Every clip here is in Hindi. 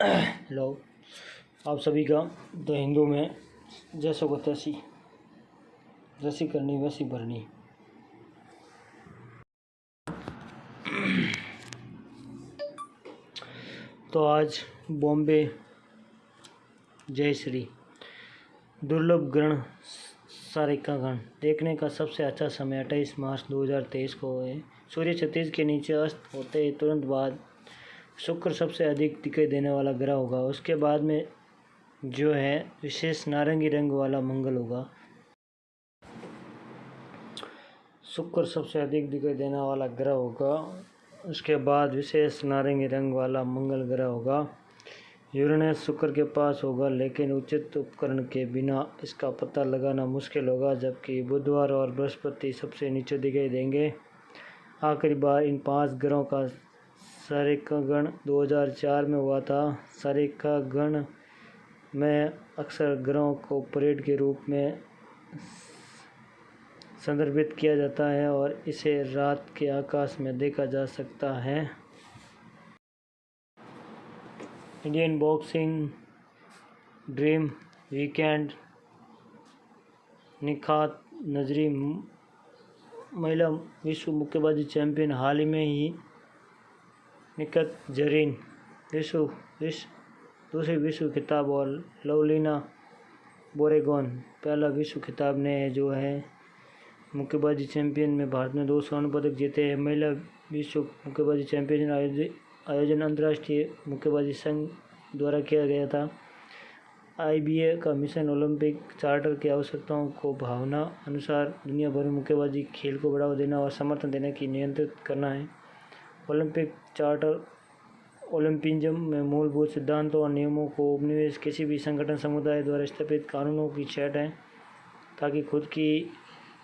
हेलो, आप सभी का। तो हिंदू में जैसो को तैसी, जैसी करनी वैसी भरनी। तो आज बॉम्बे जयश्री दुर्लभ ग्रहण सारिका ग्रहण देखने का सबसे अच्छा समय 28 मार्च 2023 को है। सूर्य क्षितिज के नीचे अस्त होते ही तुरंत बाद शुक्र सबसे अधिक दिखाई देने वाला ग्रह होगा। उसके बाद में जो है विशेष नारंगी रंग वाला मंगल होगा। शुक्र सबसे अधिक दिखाई देने वाला ग्रह होगा। उसके बाद विशेष नारंगी रंग वाला मंगल ग्रह होगा। यूरेनस शुक्र के पास होगा, लेकिन उचित उपकरण के बिना इसका पता लगाना मुश्किल होगा। जबकि बुधवार और बृहस्पति सबसे नीचे दिखाई देंगे। आखिरी बार इन 5 ग्रहों का सारिका गण 2004 में हुआ था। सारिका गण में अक्सर ग्रहों को परेड के रूप में संदर्भित किया जाता है और इसे रात के आकाश में देखा जा सकता है। Indian boxing dream weekend Nikhat नजरी महिला विश्व मुक्केबाजी चैंपियन हाल ही में ही निकत जरीन दूसरी विश्व खिताब और लवलीना बोरेगोन पहला विश्व खिताब ने जो है मुक्केबाजी चैंपियन में भारत ने 2 स्वर्ण पदक जीते हैं। महिला विश्व मुक्केबाजी चैंपियन आयोजन अंतर्राष्ट्रीय मुक्केबाजी संघ द्वारा किया गया था। IBA का मिशन ओलंपिक चार्टर की आवश्यकताओं को भावना अनुसार दुनिया भर में मुक्केबाजी खेल को बढ़ावा देना और समर्थन देने की नियंत्रित करना है। ओलंपिक चार्टर ओलंपिज्म में मूलभूत सिद्धांतों और नियमों को उपनिवेश किसी भी संगठन समुदाय द्वारा स्थापित कानूनों की सेट है ताकि खुद की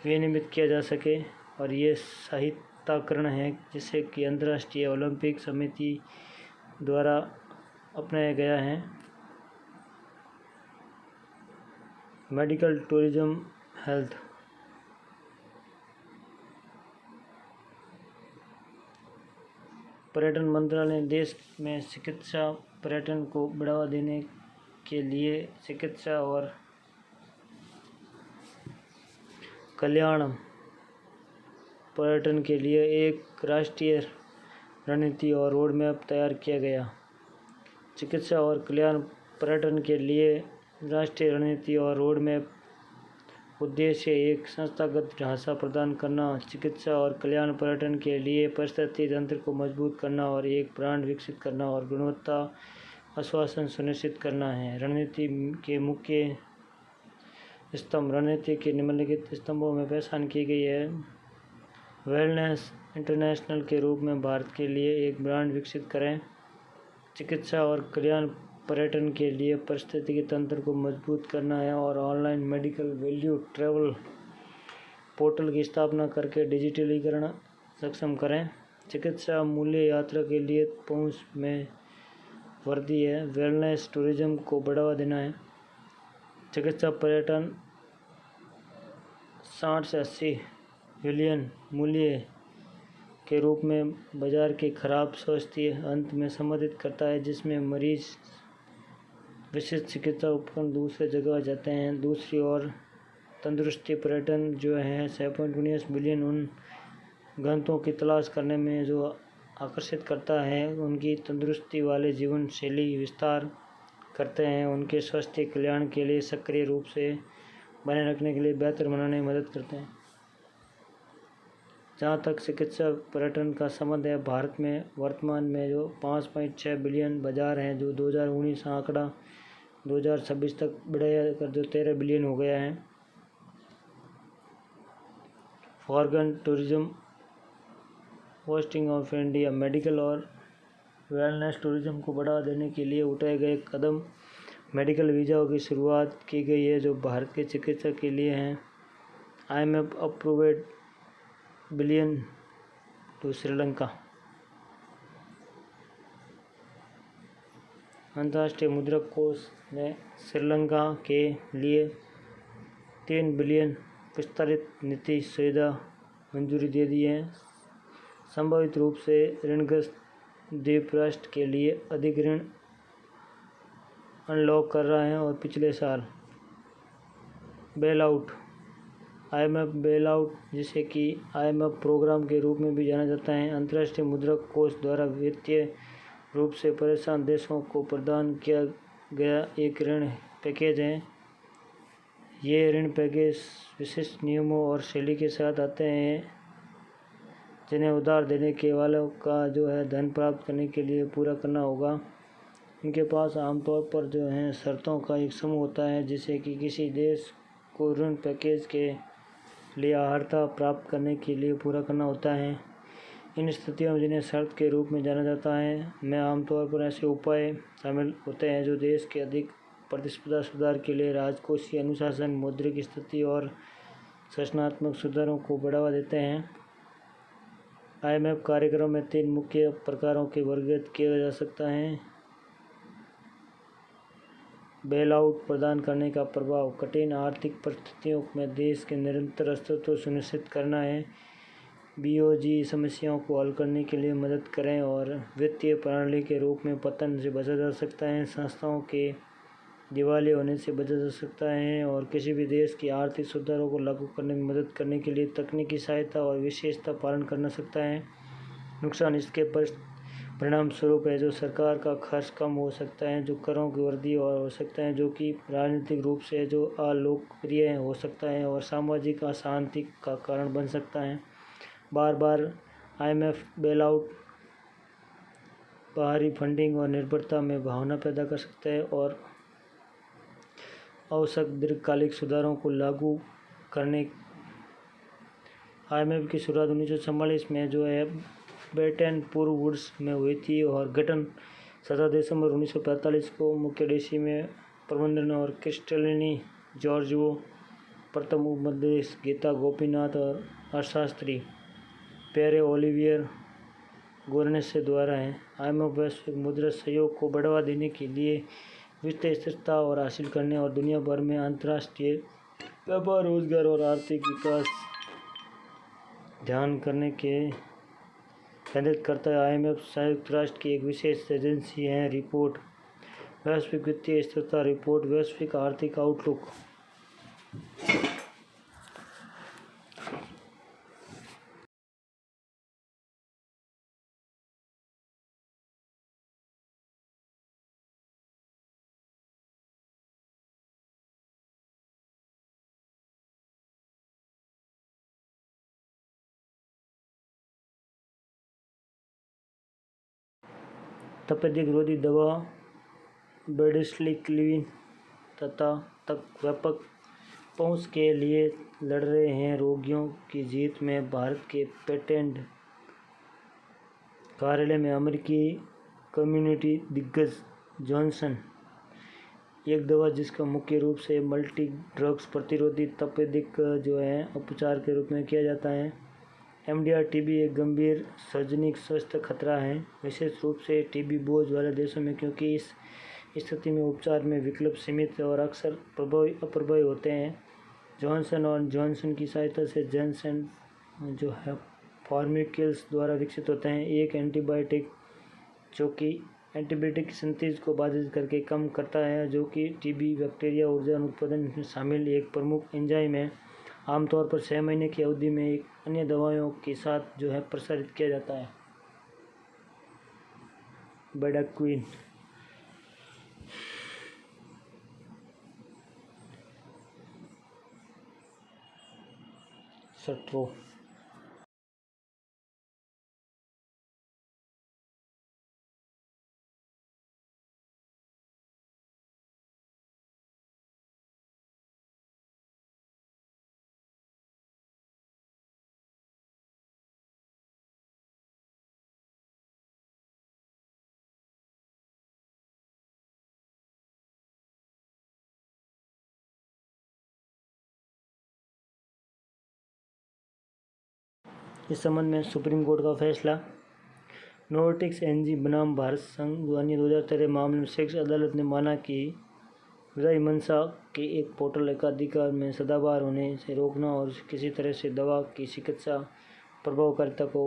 विनियमित किया जा सके, और ये साहित्यकरण है जिसे कि अंतर्राष्ट्रीय ओलंपिक समिति द्वारा अपनाया गया है। मेडिकल टूरिज्म हेल्थ पर्यटन मंत्रालय ने देश में चिकित्सा पर्यटन को बढ़ावा देने के लिए चिकित्सा और कल्याण पर्यटन के लिए एक राष्ट्रीय रणनीति और रोड मैप तैयार किया गया। चिकित्सा और कल्याण पर्यटन के लिए राष्ट्रीय रणनीति और रोड मैप उद्देश्य एक संस्थागत ढांचा प्रदान करना, चिकित्सा और कल्याण पर्यटन के लिए पारिस्थितिकी तंत्र को मजबूत करना और एक ब्रांड विकसित करना और गुणवत्ता आश्वासन सुनिश्चित करना है। रणनीति के मुख्य स्तंभ रणनीति के निम्नलिखित स्तंभों में पहचान की गई है। वेलनेस इंटरनेशनल के रूप में भारत के लिए एक ब्रांड विकसित करें। चिकित्सा और कल्याण पर्यटन के लिए पारिस्थितिकी तंत्र को मजबूत करना है और online medical value travel portal की स्थापना करके डिजिटलीकरण सक्षम करें। चिकित्सा मूल्य यात्रा के लिए पहुंच में वृद्धि है। वेलनेस टूरिज्म को बढ़ावा देना है। चिकित्सा पर्यटन 60 से 80 बिलियन मूल्य के रूप में बाजार के खराब स्वास्थ्य अंत में संबोधित करता है, जिसमें मरीज विशिष्ट चिकित्सा उपकरण दूसरे जगह जाते हैं। दूसरी ओर तंदुरुस्ती पर्यटन जो है 6.19 बिलियन उन गंतव्यों की तलाश करने में जो आकर्षित करता है, उनकी तंदुरुस्ती वाले जीवन शैली विस्तार करते हैं, उनके स्वास्थ्य कल्याण के लिए सक्रिय रूप से बनाए रखने के लिए बेहतर बनाने में मदद करते हैं। जहाँ तक चिकित्सा पर्यटन का संबंध है, भारत में वर्तमान में जो 5.6 बिलियन बाजार हैं, जो 2019 आंकड़ा 2026 तक बढ़ाया कर जो 13 बिलियन हो गया है। Foreign tourism hosting of India medical और वेलनेस टूरिज्म को बढ़ावा देने के लिए उठाए गए कदम मेडिकल वीज़ाओं की शुरुआत की गई है जो भारत के चिकित्सा के लिए हैं। IMF approved billion to Sri Lanka. अंतर्राष्ट्रीय मुद्रा कोष ने श्रीलंका के लिए 3 बिलियन विस्तारित नीति सुविधा मंजूरी दे दी है। संभावित रूप से ऋणग्रस्त द्वीप राष्ट्र के लिए अधिक ऋण अनलॉक कर रहा है और पिछले साल bail out IMF bail out, जिसे कि IMF प्रोग्राम के रूप में भी जाना जाता है, अंतर्राष्ट्रीय मुद्रा कोष द्वारा वित्तीय रूप से परेशान देशों को प्रदान किया गया एक ऋण पैकेज है। ये ऋण पैकेज विशिष्ट नियमों और शैली के साथ आते हैं, जिन्हें उधार देने के वालों का धन प्राप्त करने के लिए पूरा करना होगा। इनके पास आमतौर पर शर्तों का एक समूह होता है, जिसे कि किसी देश को ऋण पैकेज के लिए अर्हता प्राप्त करने के लिए पूरा करना होता है। इन स्थितियों में, जिन्हें शर्त के रूप में जाना जाता है, में आमतौर पर ऐसे उपाय शामिल होते हैं जो देश के अधिक प्रतिस्पर्धा सुधार के लिए राजकोषीय अनुशासन, मौद्रिक स्थिति और संरचनात्मक सुधारों को बढ़ावा देते हैं। IMF कार्यक्रम में 3 मुख्य प्रकारों के वर्गीकृत किया जा सकता है। बेल आउट प्रदान करने का प्रभाव कठिन आर्थिक परिस्थितियों में देश के निरंतर अस्तित्व सुनिश्चित करना है। BOJ समस्याओं को हल करने के लिए मदद करें और वित्तीय प्रणाली के रूप में पतन से बचा जा सकता है, संस्थाओं के दिवालिया होने से बचा जा सकता है और किसी भी देश की आर्थिक सुधारों को लागू करने में मदद करने के लिए तकनीकी सहायता और विशेषता पालन करना सकता है। नुकसान इसके परिणाम स्वरूप है, जो सरकार का खर्च कम हो सकता है, जो करों की वृद्धि और हो सकता है, जो कि राजनीतिक रूप से जो अलोकप्रिय हो सकता है और सामाजिक अशांति का कारण बन सकता है। बार बार IMF बेल आउट बाहरी फंडिंग और निर्भरता में भावना पैदा कर सकता है और आवश्यक दीर्घकालिक सुधारों को लागू करने। IMF की शुरुआत 1944 में ब्रेटन वुड्स में हुई थी और गठन 17 दिसंबर 1945 को मुख्य डीसी में प्रबंधन और क्रिस्टलिनी जॉर्जियो, प्रथम उपमहादेश गीता गोपीनाथ और अर्थशास्त्री पेरे ओलिवियर गोरनेस से द्वारा है। IMF वैश्विक मुद्रा सहयोग को बढ़ावा देने के लिए वित्तीय स्थिरता और हासिल करने और दुनिया भर में अंतर्राष्ट्रीय व्यापार, रोजगार और आर्थिक विकास ध्यान करने के केंद्रित करता है। IMF संयुक्त राष्ट्र की एक विशेष एजेंसी है। रिपोर्ट वैश्विक वित्तीय स्थिरता रिपोर्ट, वैश्विक आर्थिक आउटलुक। तपेदिक विरोधी दवा बेडिस्लिक्लिन तक व्यापक पहुंच के लिए लड़ रहे हैं। रोगियों की जीत में भारत के पेटेंट कार्यालय में अमेरिकी कम्युनिटी दिग्गज जॉनसन एक दवा जिसका मुख्य रूप से मल्टी ड्रग्स प्रतिरोधी तपेदिक उपचार के रूप में किया जाता है। MDR TB एक गंभीर सार्वजनिक स्वास्थ्य खतरा है, विशेष रूप से TB बोझ वाले देशों में, क्योंकि इस स्थिति में उपचार में विकल्प सीमित और अक्सर अप्रभावी होते हैं। जॉनसन और जॉनसन की सहायता से जॉनसन फार्माक्यूल्स द्वारा विकसित होते हैं, एक एंटीबायोटिक जो कि एंटीबायोटिक सिंथेसिस को बाधित करके कम करता है, जो कि TB बैक्टीरिया ऊर्जा उत्पादन में शामिल एक प्रमुख एंजाइम है। आमतौर पर 6 महीने की अवधि में एक अन्य दवाओं के साथ प्रसारित किया जाता है। बेडाक्विन सट्रो इस संबंध में सुप्रीम कोर्ट का फैसला। नोवार्टिस एनजी बनाम भारत संघ 2013 मामले में शीर्ष अदालत ने माना कि विधायी मंशा के एक पोर्टल एकाधिकार में सदाबहार होने से रोकना और किसी तरह से दवा की चिकित्सा प्रभावकारिता को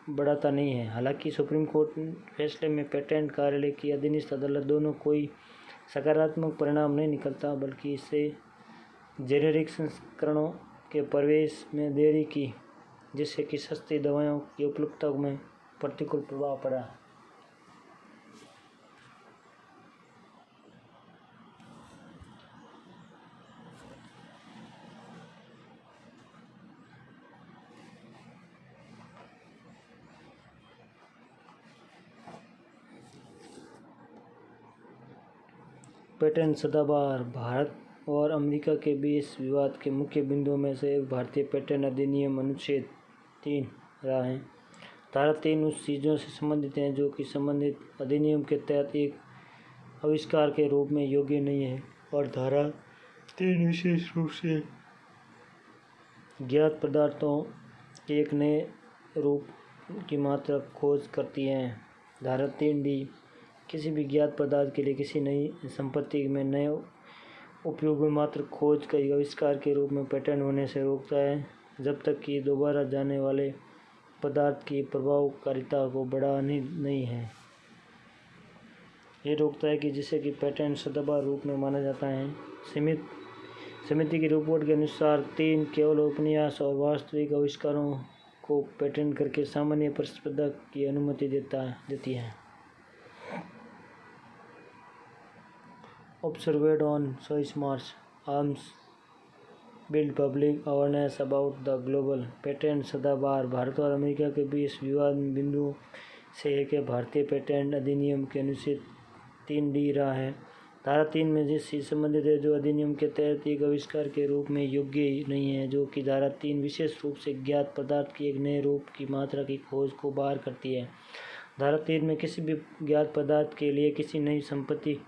बढ़ाता नहीं है। हालांकि सुप्रीम कोर्ट फैसले में पेटेंट कार्यालय की अधीनस्थ अदालत दोनों कोई सकारात्मक परिणाम नहीं निकलता, बल्कि इससे जेनेरिक संस्करणों के प्रवेश में देरी की, जिससे कि सस्ती दवाओं की उपलब्धता में प्रतिकूल प्रभाव पड़ा। पेटेंट सदाबहार। भारत और अमेरिका के बीच विवाद के मुख्य बिंदुओं में से एक भारतीय पेटेंट अधिनियम अनुच्छेद 3 रहा है। धारा 3 उस चीज़ों से संबंधित है जो कि संबंधित अधिनियम के तहत एक आविष्कार के रूप में योग्य नहीं है, और धारा 3 विशेष रूप से ज्ञात पदार्थों के एक नए रूप की मात्रा खोज करती है। धारा 3D किसी भी ज्ञात पदार्थ के लिए किसी नई संपत्ति में नए उपयोग में मात्र खोज का आविष्कार के रूप में पेटेंट होने से रोकता है, जब तक कि दोबारा जाने वाले पदार्थ की प्रभावकारिता को बढ़ानी नहीं है। ये रोकता है कि जिसे कि पेटेंट सदाबहार रूप में माना जाता है। समिति की रिपोर्ट के अनुसार 3 केवल उपन्यास और वास्तविक आविष्कारों को पेटेंट करके सामान्य प्रतिस्पर्धा की अनुमति देती है। Observed on 6 March, Arms build public awareness about the global patent सदाबहार। भारत और अमेरिका के बीच विवाद बिंदुओं से एक है भारतीय पेटेंट अधिनियम के अनुच्छेद 3D रहा है। धारा 3 में जिस चीज संबंधित है जो अधिनियम के तहत एक आविष्कार के रूप में योग्य नहीं है, जो कि धारा 3 विशेष रूप से ज्ञात पदार्थ की एक नए रूप की मात्रा की खोज को बाहर करती है। धारा 3 में किसी भी ज्ञात पदार्थ के लिए किसी नई संपत्ति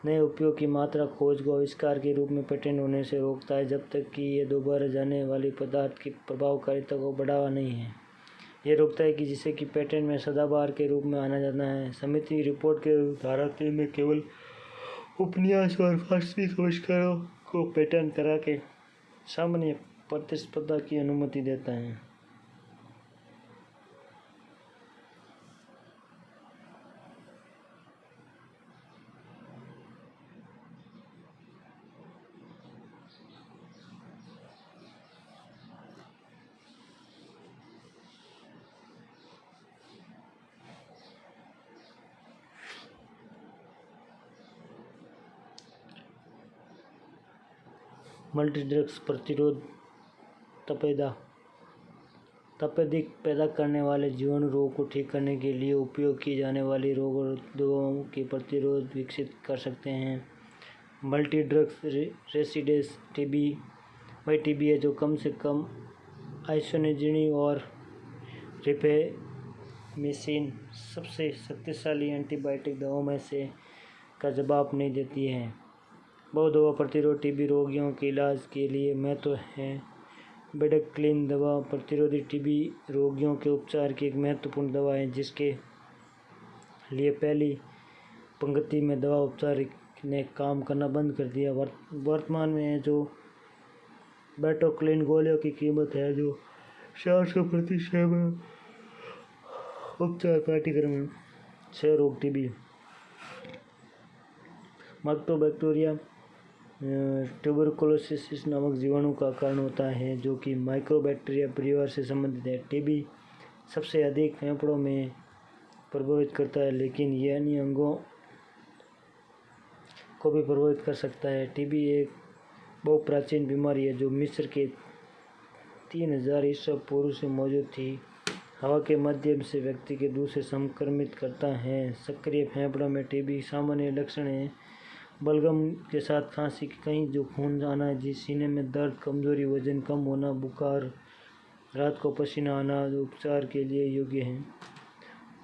नए उपयोग की मात्रा खोज को आविष्कार के रूप में पेटेंट होने से रोकता है, जब तक कि ये दोबारा जाने वाली पदार्थ की प्रभावकारिता को बढ़ावा नहीं है। ये रोकता है कि जिसे कि पेटेंट में सदाबहार के रूप में आना जाना है। समिति रिपोर्ट के धारा 3 में केवल उपन्यास और वास्तविक आविष्कारों को पेटेंट करा के सामान्य प्रतिस्पर्धा की अनुमति देता है। मल्टी ड्रग्स प्रतिरोध तपेदिक पैदा करने वाले जीवाणु रोग को ठीक करने के लिए उपयोग की जाने वाली रोग और दवाओं की प्रतिरोध विकसित कर सकते हैं। मल्टी ड्रग्स रेसिडेंस टीबी वही टीबी है जो कम से कम आइसोनिजिनी और रिफेमिसिन सबसे शक्तिशाली एंटीबायोटिक दवाओं में से का जवाब नहीं देती है। बहुदवा प्रतिरोध टीबी रोगियों के इलाज के लिए महत्व है। बेडाक्लिन दवा प्रतिरोधी टीबी रोगियों के उपचार की एक महत्वपूर्ण दवा है, जिसके लिए पहली पंक्ति में दवा उपचार ने काम करना बंद कर दिया। वर्तमान में जो बेटाक्लिन गोलियों की कीमत है जो 400 प्रति सेवन उपचार पाठ्यक्रम में 6 रोग टीबी माइक्रोबैक्टीरिया ट्यूबरकुलोसिस नामक जीवाणु का कारण होता है, जो कि माइक्रोबैक्टीरिया परिवार से संबंधित है। टीबी सबसे अधिक फेफड़ों में प्रभावित करता है, लेकिन ये अन्य अंगों को भी प्रभावित कर सकता है। टीबी एक बहुत प्राचीन बीमारी है जो मिस्र के 3000 ईसा पूर्व से मौजूद थी। हवा के माध्यम से व्यक्ति के दूसरे संक्रमित करता है। सक्रिय फेफड़ों में टीबी सामान्य लक्षण है। बलगम के साथ खांसी, कहीं जो खून आना, जिस सीने में दर्द, कमजोरी, वजन कम होना, बुखार, रात को पसीना आना, जो उपचार के लिए योग्य हैं।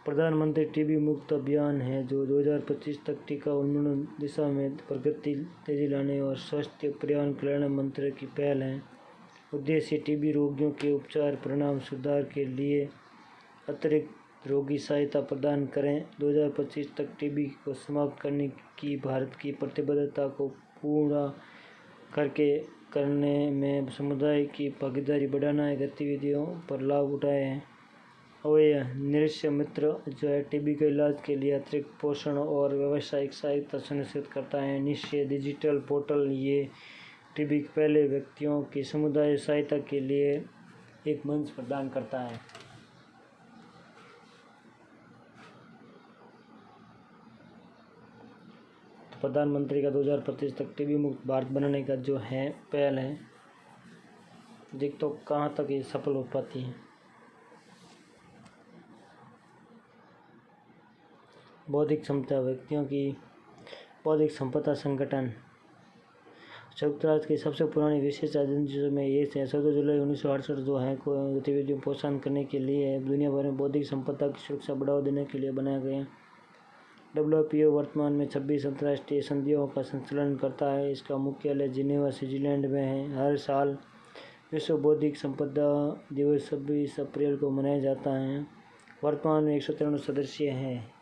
प्रधानमंत्री टीबी मुक्त अभियान है जो 2025 तक टीका उन्मूलन दिशा में प्रगति तेजी लाने और स्वास्थ्य पर्यावरण कल्याण मंत्रालय की पहल है। उद्देश्य टीबी रोगियों के उपचार परिणाम सुधार के लिए अतिरिक्त रोगी सहायता प्रदान करें। 2025 तक टीबी को समाप्त करने की भारत की प्रतिबद्धता को पूरा करने में समुदाय की भागीदारी बढ़ाना है। गतिविधियों पर लाभ उठाए हैं। नृत्य मित्र जो है टीबी के इलाज के लिए अतिरिक्त पोषण और व्यावसायिक सहायता सुनिश्चित करता है। निश्चय डिजिटल पोर्टल ये टीबी के पहले व्यक्तियों की समुदाय सहायता के लिए एक मंच प्रदान करता है। प्रधानमंत्री का 2025 तक टीबी मुक्त भारत बनाने का जो है पहल है, देख तो कहाँ तक ये सफल हो पाती है। बौद्धिक क्षमता व्यक्तियों की बौद्धिक संपदा संगठन संयुक्त राष्ट्र की सबसे पुरानी विशेष एजेंसियों में ये है। 14 जुलाई 1968 जो है को गतिविधियों प्रोत्साहन करने के लिए दुनिया भर में बौद्धिक संपदा की सुरक्षा बढ़ावा देने के लिए बनाया गया। WPO वर्तमान में 26 अंतर्राष्ट्रीय संधियों का संचालन करता है। इसका मुख्यालय जिनेवा स्विट्जरलैंड में है। हर साल विश्व बौद्धिक संपदा दिवस 26 अप्रैल को मनाया जाता है। वर्तमान में 193 सदस्य हैं।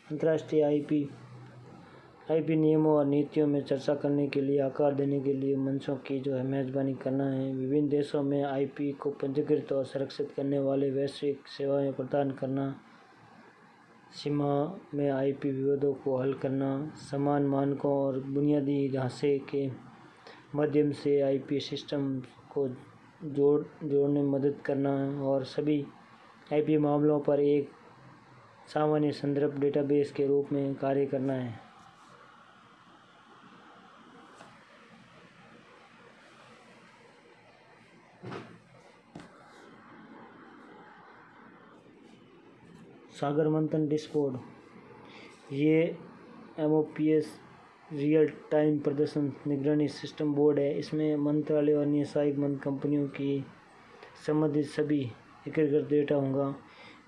अंतर्राष्ट्रीय आईपी नियमों और नीतियों में चर्चा करने के लिए आकार देने के लिए मंचों की जो है मेजबानी करना है। विभिन्न देशों में आईपी को पंजीकृत और संरक्षित करने वाले वैश्विक सेवाएं प्रदान करना, सीमा में आईपी विवादों को हल करना, समान मानकों और बुनियादी ढांचे के माध्यम से आईपी सिस्टम को जोड़ने में मदद करना और सभी आईपी मामलों पर एक सामान्य संदर्भ डेटाबेस के रूप में कार्य करना है। सागर मंथन डैशबोर्ड ये MOPS रियल टाइम प्रदर्शन निगरानी सिस्टम बोर्ड है। इसमें मंत्रालय और अन्य सहायक कंपनियों की संबंधित सभी एकीकृत डेटा होगा।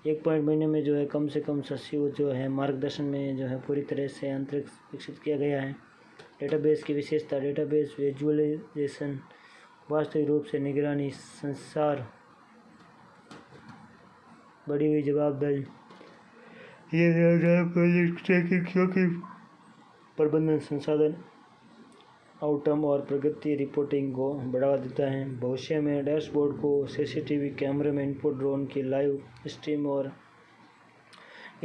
1 महीने में जो है कम से कम सचिव जो है मार्गदर्शन में जो है पूरी तरह से अंतरिक्ष विकसित किया गया है। डेटाबेस की विशेषता, डेटाबेस विजुअलाइजेशन, वास्तविक रूप से निगरानी, संसार बढ़ी हुई जवाबदारी, ये प्रोजेक्ट ट्रैकिंग क्योंकि प्रबंधन, संसाधन आउटकम और प्रगति रिपोर्टिंग को बढ़ावा देता है। भविष्य में डैशबोर्ड को CCTV कैमरे में इनपुट, ड्रोन की लाइव स्ट्रीम और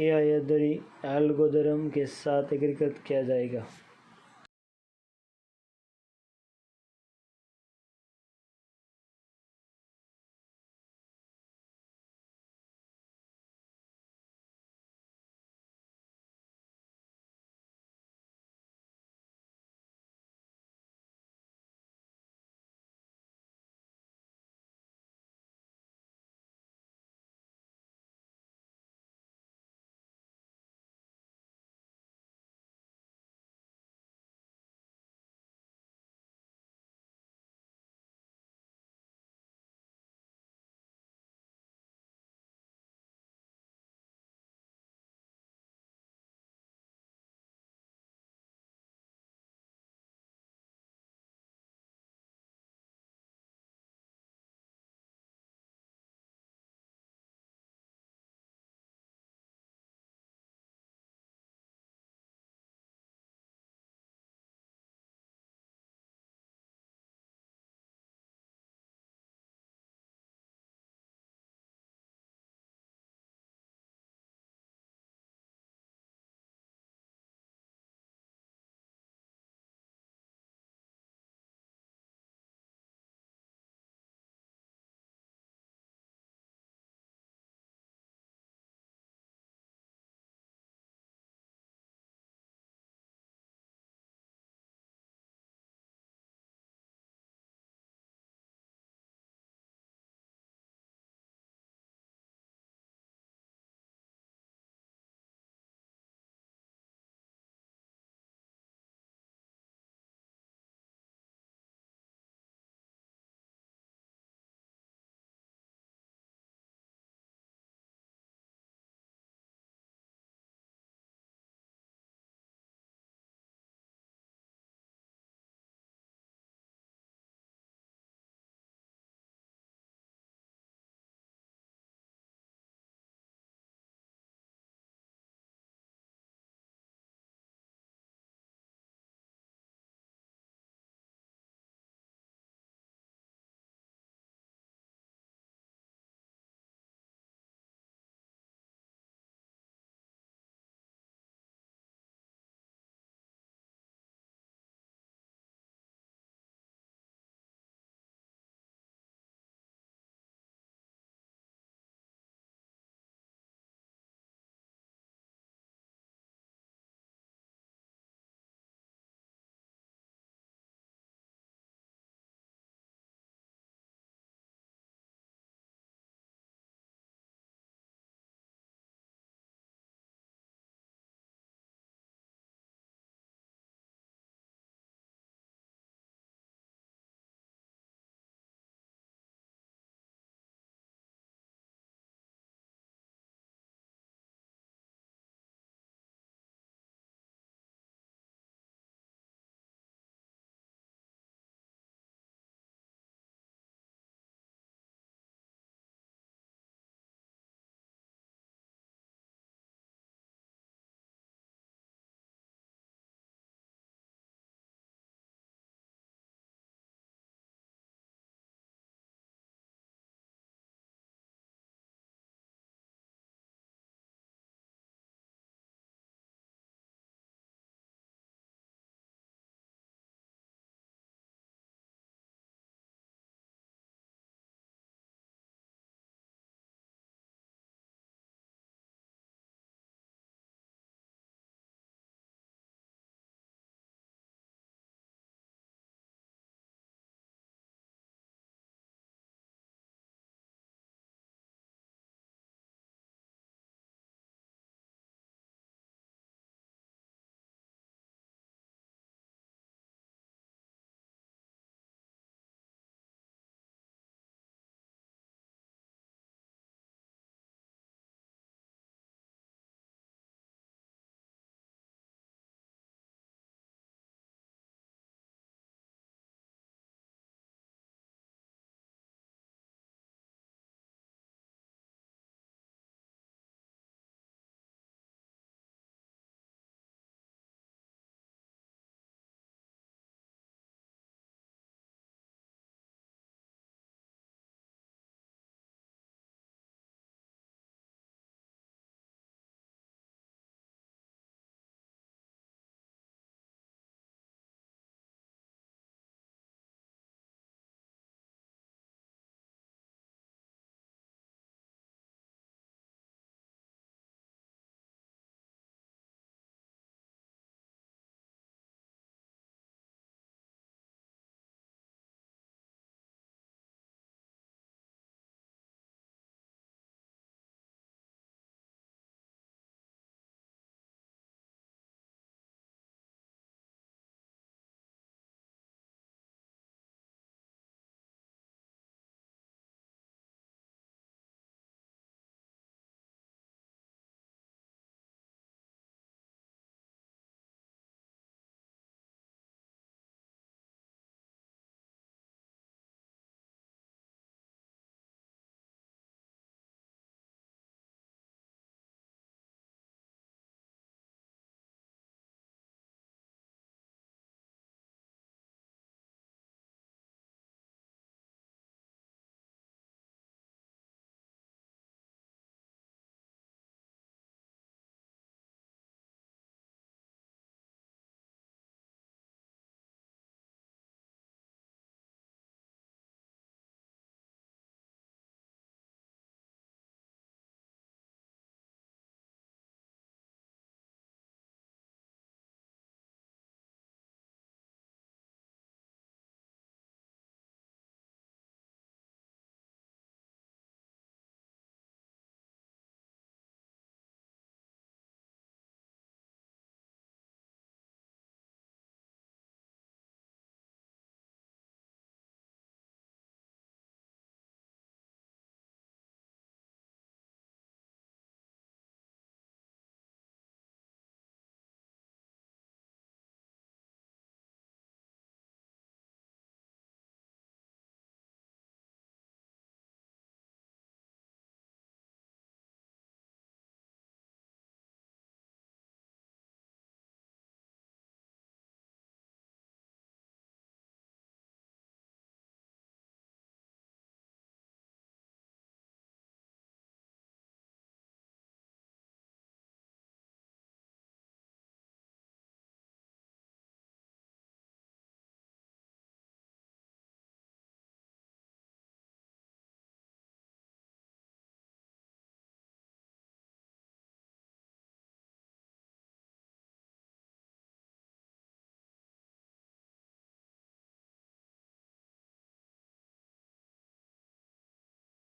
AI एल्गोरिदम के साथ एकीकृत किया जाएगा।